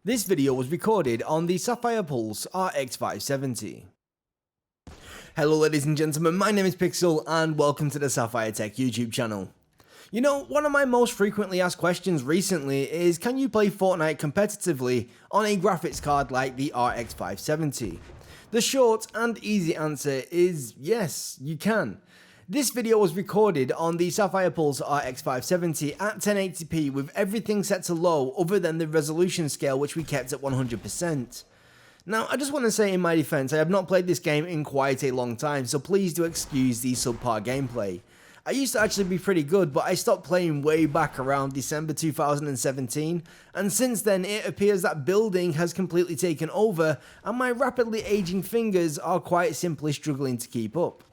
This video was recorded on the Sapphire Pulse RX 570. Hello ladies and gentlemen, my name is Pixel and welcome to the Sapphire Tech YouTube channel. You know, one of my most frequently asked questions recently is, can you play Fortnite competitively on a graphics card like the RX 570? The short and easy answer is yes, you can. This video was recorded on the Sapphire Pulse RX 570 at 1080p with everything set to low other than the resolution scale, which we kept at 100%. Now, I just want to say in my defense, I have not played this game in quite a long time, so please do excuse the subpar gameplay. I used to actually be pretty good, but I stopped playing way back around December 2017, and since then it appears that building has completely taken over, and my rapidly aging fingers are quite simply struggling to keep up.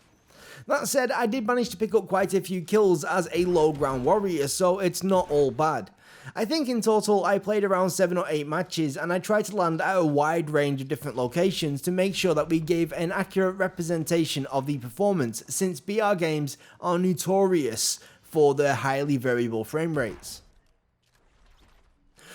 That said, I did manage to pick up quite a few kills as a low ground warrior, so it's not all bad. I think in total I played around 7 or 8 matches, and I tried to land at a wide range of different locations to make sure that we gave an accurate representation of the performance, since BR games are notorious for their highly variable frame rates.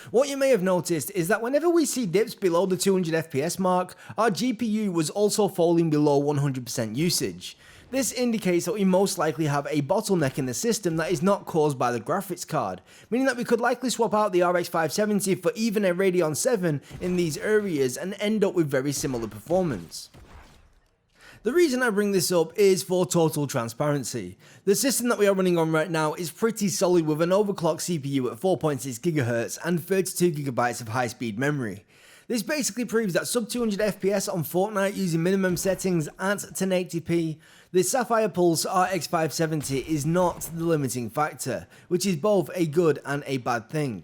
What you may have noticed is that whenever we see dips below the 200 FPS mark, our GPU was also falling below 100% usage. This indicates that we most likely have a bottleneck in the system that is not caused by the graphics card, meaning that we could likely swap out the RX 570 for even a Radeon 7 in these areas and end up with very similar performance. The reason I bring this up is for total transparency. The system that we are running on right now is pretty solid with an overclocked CPU at 4.6 GHz and 32GB of high-speed memory. This basically proves that sub 200 FPS on Fortnite using minimum settings at 1080p, the Sapphire Pulse RX 570 is not the limiting factor, which is both a good and a bad thing.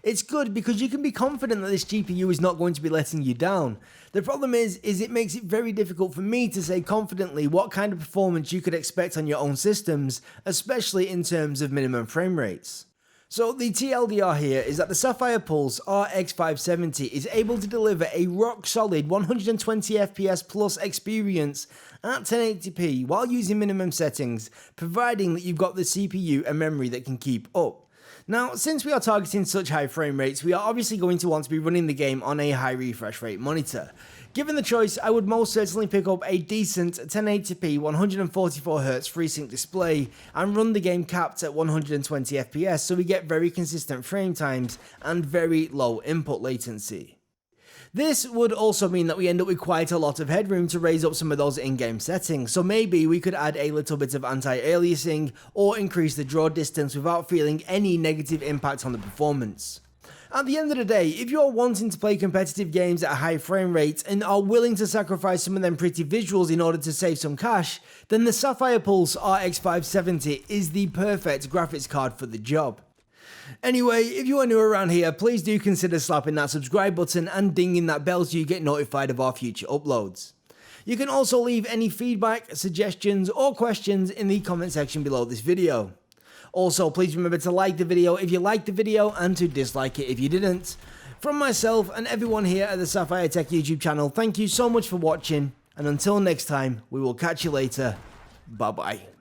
It's good because you can be confident that this GPU is not going to be letting you down. The problem is it makes it very difficult for me to say confidently what kind of performance you could expect on your own systems, especially in terms of minimum frame rates. So the TLDR here is that the Sapphire Pulse RX 570 is able to deliver a rock solid 120 FPS plus experience at 1080p while using minimum settings, providing that you've got the CPU and memory that can keep up. Now, since we are targeting such high frame rates, we are obviously going to want to be running the game on a high refresh rate monitor. Given the choice, I would most certainly pick up a decent 1080p 144Hz FreeSync display and run the game capped at 120 FPS so we get very consistent frame times and very low input latency. This would also mean that we end up with quite a lot of headroom to raise up some of those in-game settings, so maybe we could add a little bit of anti-aliasing or increase the draw distance without feeling any negative impact on the performance. At the end of the day, if you're wanting to play competitive games at a high frame rate and are willing to sacrifice some of them pretty visuals in order to save some cash, then the Sapphire Pulse RX 570 is the perfect graphics card for the job. Anyway, if you are new around here, please do consider slapping that subscribe button and dinging that bell so you get notified of our future uploads. You can also leave any feedback, suggestions or questions in the comment section below this video. Also, please remember to like the video if you liked the video and to dislike it if you didn't. From myself and everyone here at the Sapphire Tech YouTube channel, thank you so much for watching, and until next time, we will catch you later. Bye bye.